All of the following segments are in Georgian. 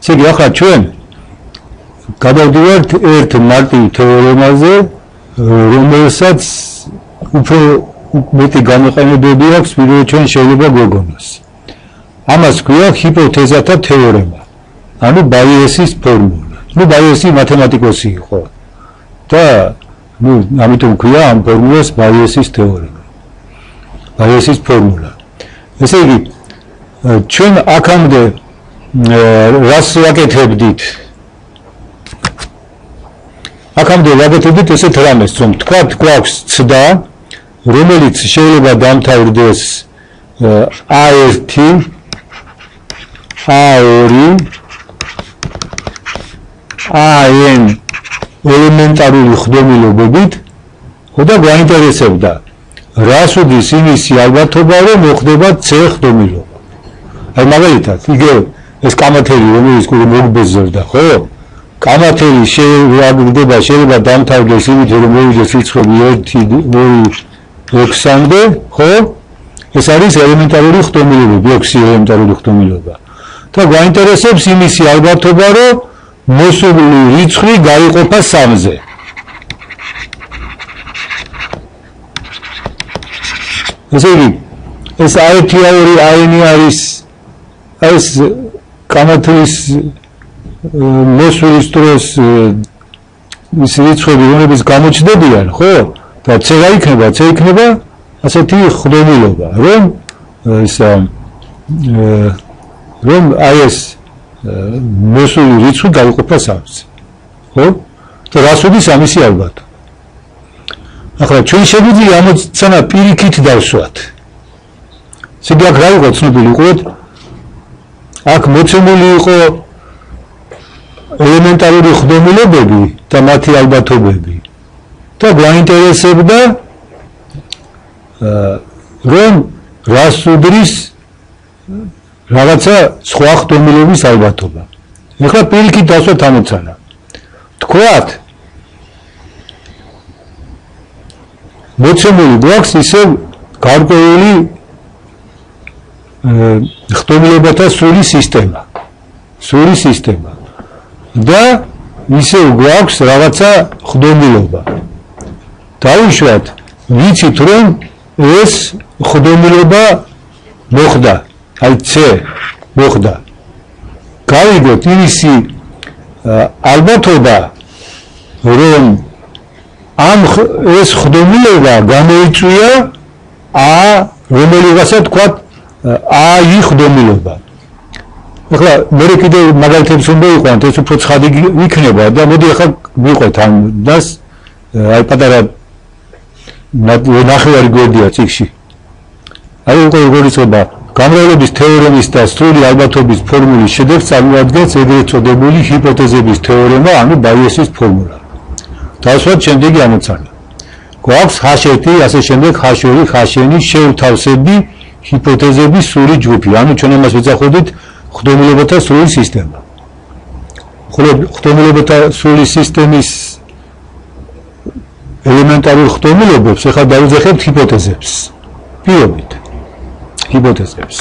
ესე იგი ახლა ჩვენ გადავდივართ ერთ მარტივ თეორემაზე, რომელსაც უფრო მეტი გამოყენებები აქვს, ვიდრე ჩვენ შეიძლება გვეგონოს. ამას ქვია ჰიპოთეზათა თეორემა, ანუ ბაიესის ფორმულა. ბაიესი მათემატიკოსი იყო და ამიტომ ქვია ამ ფორმულას ბაიესის თეორემა. ბაიესის ფორმულა. ესე იგი ჩვენ აქამდე რას ვაკეთებდით? აქამდე ვაკეთებდით ესეთ რამეს, რომ თქვათ გვაქვს ცდა, რომელიც შეიძლება დამთავრდეს A1, A2, AN ელემენტარული ხდომილობებით, და გვაინტერესებდა რას უდრის იმისი ალბათობა, რომ მოხდება C ხდომილობა. აი მაგალითად, იგივე ეს კამათელი, რომელიც მოგბეზრდა, ხო? კამათელი შეიძლება დამთავრდეს იმით, რომ მოვიდეს რიცხვები 1, 2, 6-მდე, ხო? ეს არის ელემენტარული ხდომილობები, 6 ელემენტარული ხდომილობა. და გვაინტერესებს იმისი ალბათობა, რომ მოსული რიცხვი გაიყოფა 3-ზე. ესე იგი, ეს A1, A2, AN არის ეს კამათლის მოსulis დროს ის რიცხვები, რომლებიც გამოჩნდებიან, ხო? და C იქნება ასეთი ხდომილობა, რომ აი ეს მოსული რიცხვი გაიყოფა 3-ზე. ხო? და რას უდის ამისი ალბათობა? ახლა ჩვენ შეგვიძლია ამოცანა პირიქით დავსვათ. ესე იგი აქ რა იყო ცნობილი იყოთ? აქ მოცემული იყო ელემენტარული ხდომილობები და მათი ალბათობები. და გვაინტერესებდა რომ რას უდრის რაღაცა სხვა ხდომილობის ალბათობა. ეხლა პირიქით დავსვათ ამოცანა. თქვათ მოცემული გვაქვს ისევ გარკვეული ხდომილებათა სრული სისტემა. და ისევ გვაქვს რაღაცა ხდომილობა. დავუშვათ, ვიცით რომ ეს ხდომილობა მოხდა, აი C მოხდა. გავიგოთ იმისი ალბათობა, რომ ეს ხდომილობა გამოიწვია A, რომელიღაცა თქვათ AI ხდომილობა. ახლა მე კიდე მაგალითებს უნდა ვიყვანთ, ეს უფრო ცხადი იქნება და მოდი ახლა ვიყვეთ ამ დას, აი პატარა ნახევარი გვერდია წიგნში. აი უკვე როგორ იწოდა გამრავლების თეორემის და სრული ალბათობის ფორმულის შედეგს წარმოადგენს ეგრეთ წოდებული ჰიპოთეზების თეორემა, ანუ ბაიესის ფორმულა. დავსვათ შემდეგი ამოცანა. გვაქვს H1, ასე შემდეგ H2, Hn შეუთავსები ჰიპოთეზების სრული ჯგუფი, ანუ ჩვენ ამას ვეძახოდით ხდომილებათა სრული სისტემა. ხდომილებათა სრული სისტემის ელემენტარულ ხდომილებებს ახლა დავიძახებთ ჰიპოთეზებს. პირობით ჰიპოთეზებს.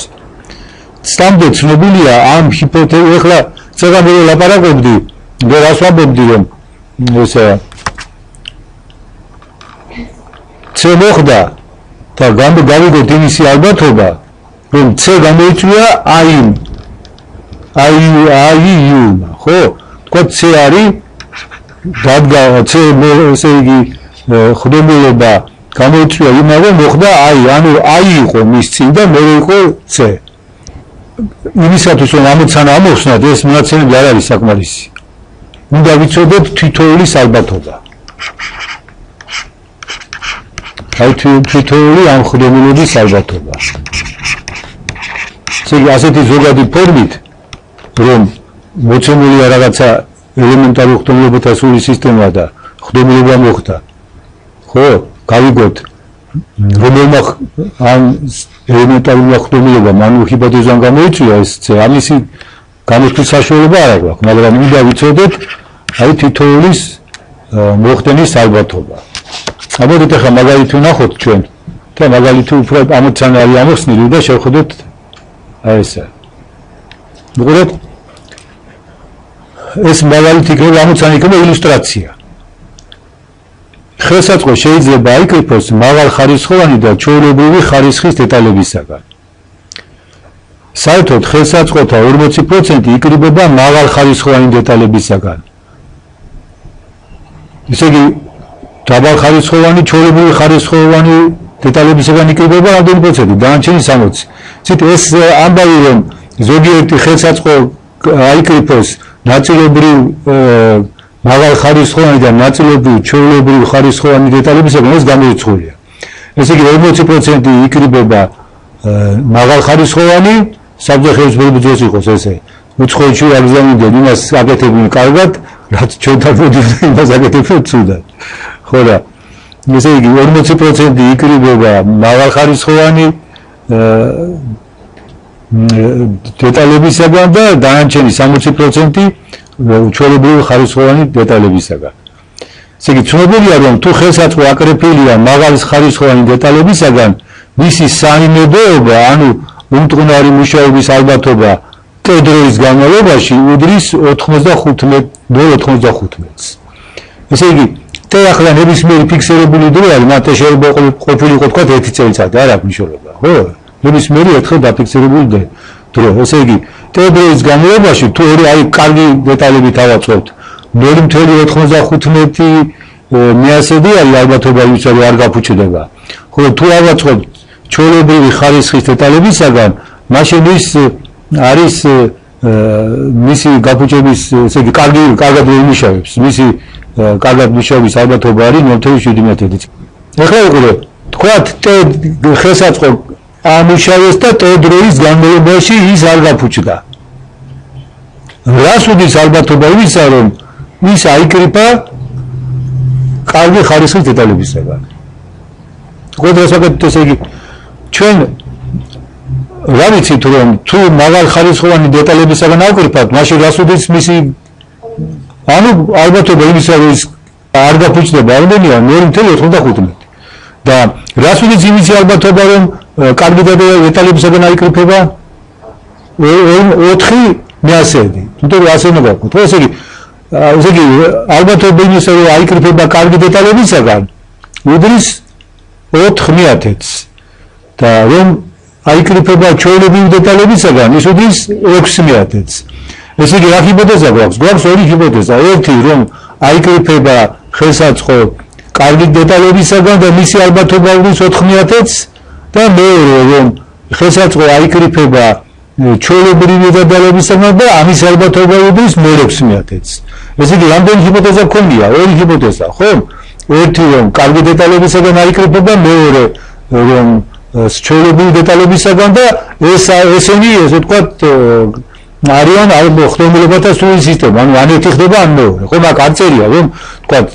სტამდე ცნობილია ამ ჰიპოთეზებს, ახლა წეგამი ლაპარაკობდი, რას ვამბობდი, რომ ესა C მოხდა და გავიგოთ იმისი ალბათობა, რომ C გამოიწვია AIU, ხო? თქვა C არის C ესე იგი ხდომილობა გამოიწვია იმავე მოხდა ანუ I იყო მის წინ და მე იყო C. იმისათვის რომ ამოცანა ამოვხსნათ, ეს მონაცემები არ არის საკმარისი. უნდა ვიცოდეთ თითოეულის ალბათობა. აი თითოეული ამ ხდომილობის ალბათობა. ესე იგი ასეთი ზოგადი ფორმით, რომ მოცემულია რაღაცა ელემენტარული ხდომილებათა სრული სისტემა და ხდომილობა მოხდა. ხო, გავიგოთ, რომელმა ამ ელემენტარული ხდომილებამ ანუ ჰიპოთეზამ გამოიწვია ეს C, ამისი გამოსვლის საშუალება არ აქვს, მაგრამ უნდა ვიცოდეთ აი თითოეულის მოხდენის ალბათობა. ამოდით ახლა მაგალითი ვნახოთ ჩვენ და მაგალითი უფრო ამოცანა არის ამოხსნილი და შევხედოთ აი ესა. მოგეთ ეს მაგალითი იქნება, ამოცანა იქნება ილუსტრაცია. ხელსაწყო შეიძლება აიკრიფოს მაღალ ხარისხოვანი და ჩვეულებრივი ხარისხის დეტალებისაგან. საერთოდ ხელსაწყოთა 40% იკრიბება მაღალ ხარისხოვანი დეტალებისაგან. ისე იგი დაბალ ხარისხოვანი, ჩვეულებრივი ხარისხოვანი დეტალებისაგან იკრიბება რამდენი პროცენტი? დანარჩენი 60. ცით ეს ამბავი რომ ზოგიერთი ხელსაწყო აიკრიფოს ნაწილობრივ მაღალ ხარისხოვანი და ნაწილობრივ ჩვეულებრივ ხარისხოვანი დეტალებისაგან ეს გამოიცხულია. ესე იგი 40% იკრიბება მაღალ ხარისხოვანი, საბჭოთა ხელისუფლების დროს იყოს ესე. უცხოეთში აგზავნებდნენ იმას აკეთებდნენ კარგად, რაც ჩვენთან მოდიოდა იმას აკეთებდნენ ცუდად. ხო რა. ესე იგი 40% იკრიბება მაღალ ხარისხოვანი დეტალებისაგან და დანარჩენი 60% ჩვეულებრივი ხარისხოვანი დეტალებისაგან. ესე იგი ცნობილია რომ თუ ხელსაწყო აკრეფილია მაღალი ხარისხოვანი დეტალებისაგან, მისი საიმედოობა, ანუ უმტყნარი მუშაობის ალბათობა დროის განმავლობაში უდრის 95-95-ს. ესე იგი და ახლა ნებისმიერი ფიქსირებული დრო არის, მათ შეიძლება ყოფილიყო თქვა 1 წელიწადი, არ აქვს მნიშვნელობა, ხო? ნებისმიერი ერთხელ დაფიქსირებული დრო. ესე იგი დროის განმავლობაში თუ არის კარგი დეტალებით ავაწყობთ 0.95 მიასედი არის ალბათობა იმისა რომ არ გაფუჭდება. ხოლო თუ ავაწყობთ ჩვეულებრივი ხარისხის დეტალებისაგან, მაშინ ის არის მისი გაფუჭების, ესე იგი კარგად იმუშავებს, მისი კარგად მუშაობის ალბათობა არის 0.7. ეხლა უყურე, თქვათ ხელსაწყო ამუშავეს და დროის განმავლობაში ის არ გაფუჭდა. რას უდის ალბათობა იმისა, რომ ის აიკრიფა კარგი ხარისხის დეტალებისაგან. ყოველდღე საკეთებთ, ესე იგი ჩვენ რა ვიცით რომ თუ მაღალ ხარისხოვანი დეტალებისაგან ავკრიფავთ, მაშინ რას უდის მისი ანუ ალბათობა იმისა რომ ის არ გაფუჭდება რამდენია 0.95 და რას უდის იმისი ალბათობა რომ კარგი დეტალებისაგან აიკრიფება 4 მიასედი. თუმცა ასე უნდა გავხოთ. ესე იგი ალბათობა იმისა რომ აიკრიფება კარგი დეტალებისაგან უდრის 4/1000-ს და რომ აიკრიფება ჩვეულებრივი დეტალებისაგან ის უდრის 6/1000-ს. ესე იგი რა ჰიპოთეზა გვაქვს? გვაქვს ორი ჰიპოთეზა. ერთი რომ აიკრიფება ხელსაწყო კარგი დეტალებისაგან და მისი ალბათობა უდრის 4/1000-ს და მეორე რომ ხელსაწყო აიკრიფება ჩვეულებრივი დეტალებისაგან და ამის ალბათობა უდრის 6/1000-ს. ესე იგი რამდენი ჰიპოთეზა გქონია? ორი ჰიპოთეზა, ხო? ერთი რომ კარგი დეტალებისაგან აიკრიფება, მეორე რომ ჩვეულებრივი დეტალებისაგან და ესენი ესე ვთქვათ არიან ხდომილებათა სრული სისტემა, ანუ ან ერთი ხდება ან მეორე. ხო, მაგ არ წერია რომ ვთქვათ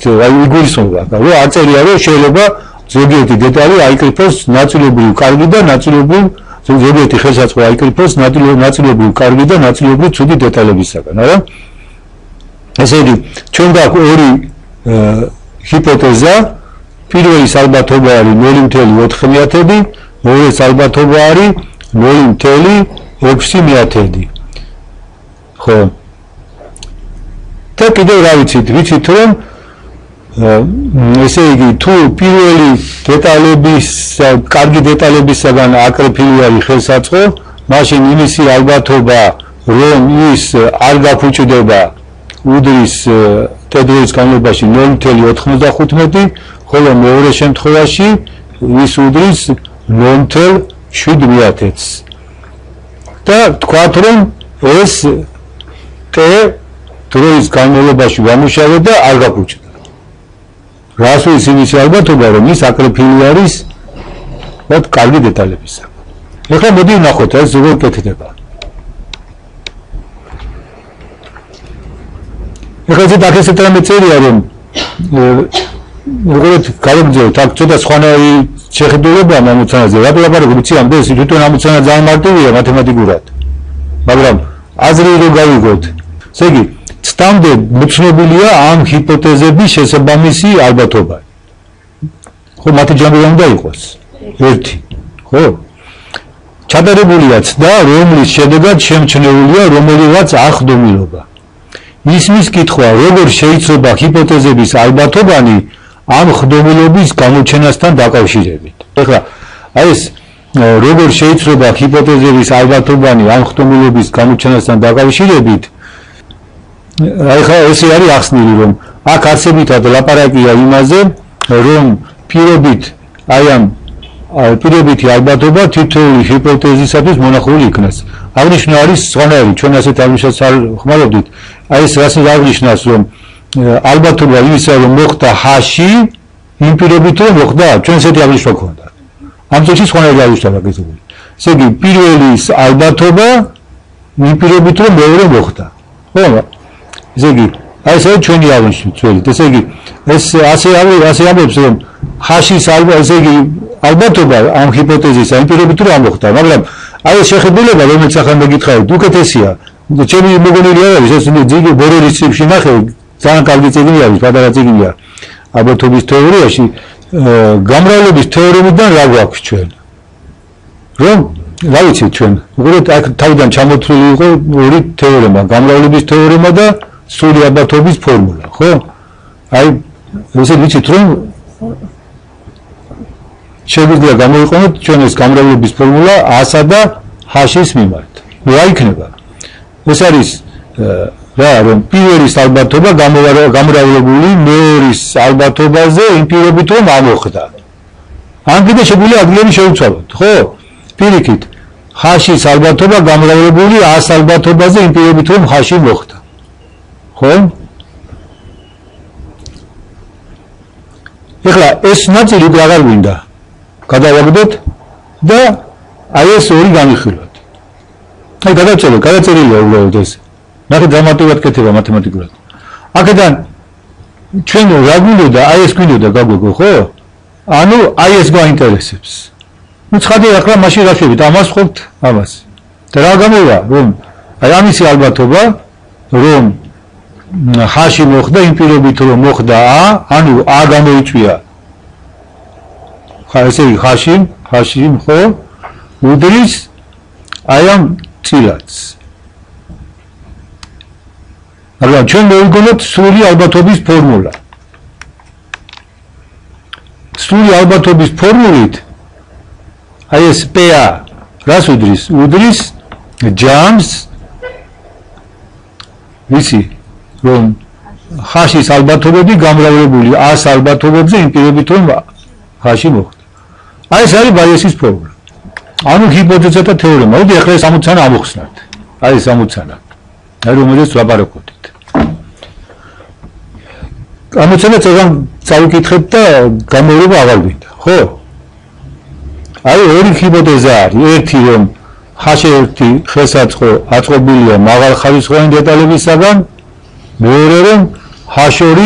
იგულისხმება, რომ არ წერია რომ შეიძლება ზოგიერთი დეტალი აიკრიფოს ნაწილობრივ კარგი და ნაწილობრივ ზოგიერთი ხელსაწყო აიკრიფოს ნაწილობრივ კარგი და ნაწილობრივ ცუდი დეტალებისაგან, არა? ესე იგი ჩვენ გვაქვს ორი ჰიპოთეზა. პირველის ალბათობა არის 0.4, მეორეს ალბათობა არის 0.6. ხო. და კიდევ რა ვიცით რომ ესე იგი თუ პირველი დეტალების კარგი დეტალებისაგან აკრეფილი არის ხელსაწყო, მაშინ იმისი ალბათობა რომ ის არ გაფუჭდება უდრის დროის განმავლობაში 0.95, ხოლო მეორე შემთხვევაში ის უდრის 0.7-ს. და თქვათ რომ ეს დროის განმავლობაში გამუშავდა და არ გაფუჭდა. რას უდის იმის ალბათობა რომ ის აკრეფილი არის მათ კარგი დეტალებისაგან. ეხლა მოდი ვნახოთ ეს როგორ კეთდება. ეხლა ეს დაკისეთ რამე წერია რომ როგორც გავიგზავნოთ აქ ცოტა სხვანაირი შეხედულება ამოცანაზე. რა ლაპარაკობ იცი ამ ეს თვითონ ამოცანა ძალიან მარტივია მათემატიკურად. მაგრამ აზრი რო გავიგოთ. ესე იგი ცდამდე მოცნობილია ამ ჰიპოთეზების შესაბამისი ალბათობა. ხო, მათი ჯამი უნდა იყოს. ერთი. ხო? ჩადარებულია ცდა, რომლის შედეგად შემჩნეულია რომელიღაც ახდომილობა. ისმის კითხვა, როგორ შეიძლება ჰიპოთეზების ალბათობანი ამ ხდომილობის გამოჩენასთან დაკავშირებით. ეხლა აი ეს როგორ შეიძლება ჰიპოთეზების ალბათობანი ამ ხდომილობის გამოჩენასთან დაკავშირებით, ეხლა ესე არის ახსნილი, რომ აქ არსებითად ლაპარაკია იმაზე, რომ პირობით აი ამ პირობითი ალბათობა თითოეული ჰიპოთეზისათვის მონახული იქნას. აღნიშნა არის სხვანაირი, ჩვენ ასეთ აღნიშნას არ ხმარობდით. აი ეს რასაც აღნიშნავს, რომ ალბათობა იმისა, რომ მოხდა ჰ-ში, იმ პირობით რომ მოხდა, ჩვენ ესეთი აღნიშნა გვქონდა. ამ წუთში სხვანაირი აღნიშნა გაკეთებული. ესე იგი, პირველის ალბათობა იმ პირობით რომ მეორე მოხდა. ხო? ესე იგი, აი ეს არის ჩვენი აღნიშნა ძველი. ესე იგი, ეს ასე ამბობს, რომ ჰ-შის ესე იგი ალბათობა ამ ჰიპოთეზის ამ პირობით რომ მოხდა, მაგრამ აი ეს შეხედულება, რომელიც ახლა მეკითხავთ, უკეთესია. ჩემი მოგონილი არის, ეს ძიგი ბორელის ციფრში ნახე, ძალიან კარგი წიგნი არის, პატარა წიგნია. ალბათობის თეორიაში, გამრავლების თეორემიდან რა გვაქვს ჩვენ? რომ რა ვიცით ჩვენ, უყურეთ აქ თავიდან ჩამოთვლილი იყო ორი თეორემა, გამრავლების თეორემა და სრული ალბათობის ფორმულა, ხო? აი ესე ვიცით რომ შეგვიძლია გამოიყენოთ ჩვენ ეს გამრავლების ფორმულა A-სა და H-ის მიმართ. რა იქნება? ეს არის რა რომ პირველის ალბათობა გამრავლებული მეორის ალბათობაზე იმ პირობით რომ ამოხდა. ან კიდე შეგვიძლია ადგილები შევცვალოთ, ხო? პირიქით, H-ის ალბათობა გამრავლებული A-ს ალბათობაზე იმ პირობით რომ H-ი მოხდა. ხო? ეხლა ეს ნაწილი აღარ გვინდა. გადავაგდოთ და აი ეს ორი განვიხილოთ. აი გადაწერილია უბრალოდ ეს. ნახე დრამატულად კეთება მათემატიკურად. აქედან ჩვენ რა გვინდოდა, აი ეს გვინდოდა გაგვეგო, ხო? ანუ აი ეს გვაინტერესებს. ნუ ცხადია ახლა მაშინ რა შევით, ამას ხვდით, ამას. და რა გამოვა, რომ აი ამისი ალბათობა, რომ H-ი მოხდა იმ პირობით რომ მოხდა A, ანუ A გამოიწვია. ხა ესე იგი H-ი ხო? უდრის აი ამ წილადს. მაგრამ ჩვენ მოვიგონოთ სრული ალბათობის ფორმულა. სრული ალბათობის ფორმულით აი ეს PA რას უდრის? უდრის ჯამს ვიცი რომ H-ის ალბათობები გამრავლებული A-ს ალბათობებზე იმ პირობით რომ H-ი მოხდა. აი ეს არის ბაიესის ფორმულა. ანუ ჰიპოთეზათა თეორემა. მოდი ახლა ეს ამოცანა ამოხსნათ. აი ეს ამოცანა. აი რომელზეც ვაპარაკობთ. ამოცანა ძალიან წავიკითხეთ და გამორება აღარ გვინდა, ხო? აი ორი ჰიპოთეზა არის. ერთი რომ H1 ხელსაწყო აწყობილია მაღალხარისხოვანი დეტალებისაგან, მეორე რომ H2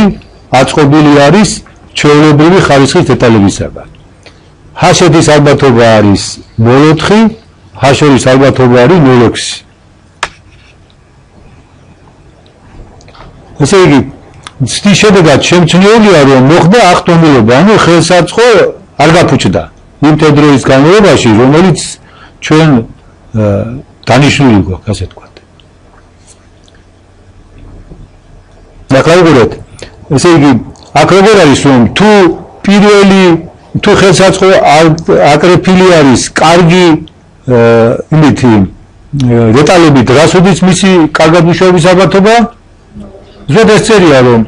აწყობილი არის ჩვეულებრივი ხარისხის დეტალებისაგან. H1-ის ალბათობა არის 0.4, H2-ის ალბათობა არის 0.6. ესე იგი, ცდის შედეგად შემჩნეულია, რომ მოხდა აღტომილება, ანუ ხელსაწყო არ გაფუჭდა იმ თედროის განმავლობაში, რომელიც ჩვენ დანიშნული გვაქვს, ასე ვთქვათ. ნაკლებად, ესე იგი, აქ როგორ არის, რომ თუ ხელსაწყო აკრეფილი არის კარგი იმითი დეტალებით, რას უდრის მისი კარგად მუშაობის ალბათობა? ზოგადად წერია, რომ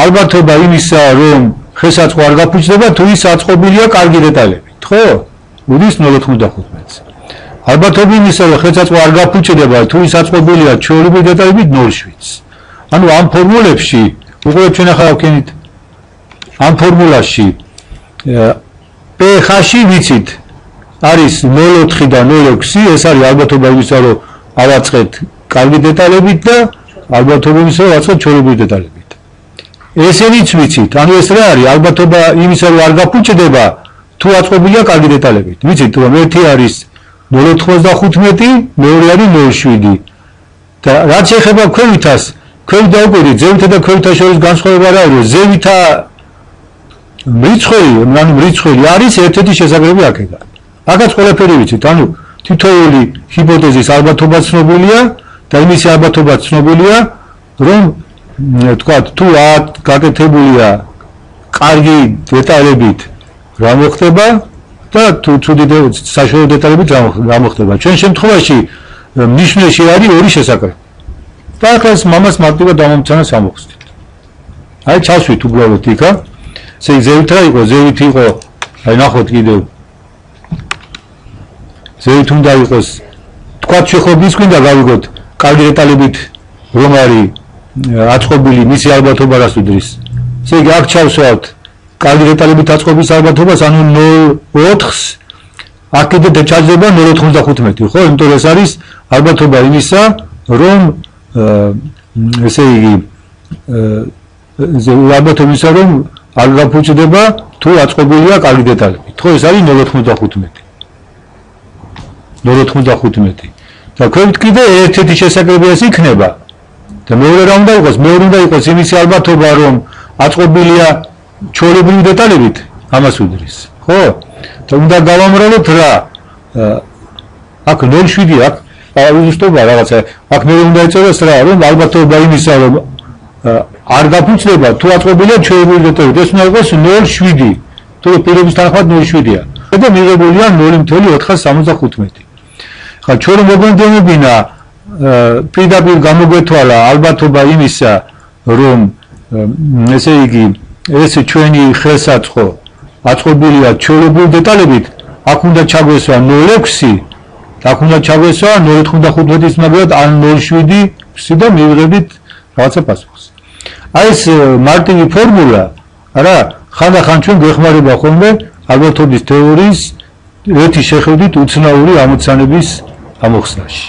ალბათობა იმისა, რომ ხელსაწყო არ გაფუჭდება, თუ ის აწყობილია კარგი დეტალებით, ხო? უდრის 0.95-ს. ალბათობა იმისა, რომ ხელსაწყო არ გაფუჭდება, თუ ის აწყობილია ჩვეულებრივი დეტალებით 0.7-ს. ანუ ამ ფორმულებში, უყურეთ ჩვენ ახლა ვქენით, ამ ფორმულაში PH-ი ვიცით, არის 0.4 და 0.6, ეს არის ალბათობა იმისა, რომ ავაწყეთ კარგი დეტალებით და ალბათობა იმისა, რომ ავაწყეთ ჩვეულებრივი დეტალებით. ესენიც ვიცით, ანუ ეს რა არის? ალბათობა იმისა, რომ არ გაფუჭდება, თუ აწყობილია კარგი დეტალებით. ვიცით, რომ ერთი არის 0.95, მეორე არის 0.7. და რაც შეეხება ქვევითას, ქვევით დაუკვირდით, ზევითა და ქვევითას შორის განსხვავება რა არის? ზევითა მრიცხველი არის ერთ-ერთი შესაძლებელი აქედან. აქაც ყველაფერი ვიცით, ანუ თითოეული ჰიპოთეზის ალბათობა ცნობილია და იმისი ალბათობა ცნობილია, რომ თქვათ თუ გაკეთებულია კარგი დეტალებით რა მოხდება და თუ ცუდი საშუალო დეტალებით რა მოხდება. ჩვენ შემთხვევაში ნიშნულში არის ორი შესაკრები. და ახლა მამას მარტივად დამომცანას ამოხსნით. აი ჩასვით უბრალოდ იქა. ესე ზევით რა იყო, ზევით იყო, აი ნახოთ კიდევ. ზევით უნდა იყოს, თქვათ შეხობის გვინდა გავიგოთ, კარგი დეტალებით რომ არის აწყობილი მისი ალბათობა რას უდრის. ესე იგი აქ ჩავსვათ კარგი დეტალებით აწყობის ალბათობას, ანუ 0.4-ს აქ კიდე ჩაჯდება 0.95, ხო? იმიტომ რომ ეს არის ალბათობა იმისა, რომ ესე იგი ალბათობისა რომ არ გაფუჭდება თუ აწყობილია კარგი დეტალებით. ხო, ეს არის 0.95. 0.95. და ქვევით კიდე ერთ-ერთი შესაკრები ეს იქნება. და მეორე რა უნდა იყოს? მეორე უნდა იყოს იმისი ალბათობა, რომ აწყობილია ჩვეულებრივი დეტალებით, ამას უდრის. ხო? და უნდა გავამრავლოთ რა? აქ 0.7 აქ უზუსტობა რაღაცა. აქ მე უნდა ეწეროს რა, რომ ალბათობა იმისა, რომ არ გაფუჭდება თუ აწყობილია ჩვეულებრივი დეტალებით, ეს უნდა იყოს 0.7. თუ პირობის თანახმად 0.7-ია. და მიღებულია 0.475. ხა ჩვენ რომ მოგვენდებინა პირდაპირ გამოგვეთვალა ალბათობა იმისა, რომ ესე იგი ეს ჩვენი ხელსაწყო აწყობილია ჩვეულებრივი დეტალებით, აქ უნდა ჩაგვესვა 0.6, აქ უნდა ჩაგვესვა 0.95-ის მაგალითად ან 0.7 და მივიღებთ რაღაცა პასუხს. აი ეს მარტივი ფორმულა, არა, ხანდახან ჩვენ გვეხმარება ხოლმე ალბათობის თეორიის ერთი შეხედვით უცნაური ამოცანების ამოხსნაში.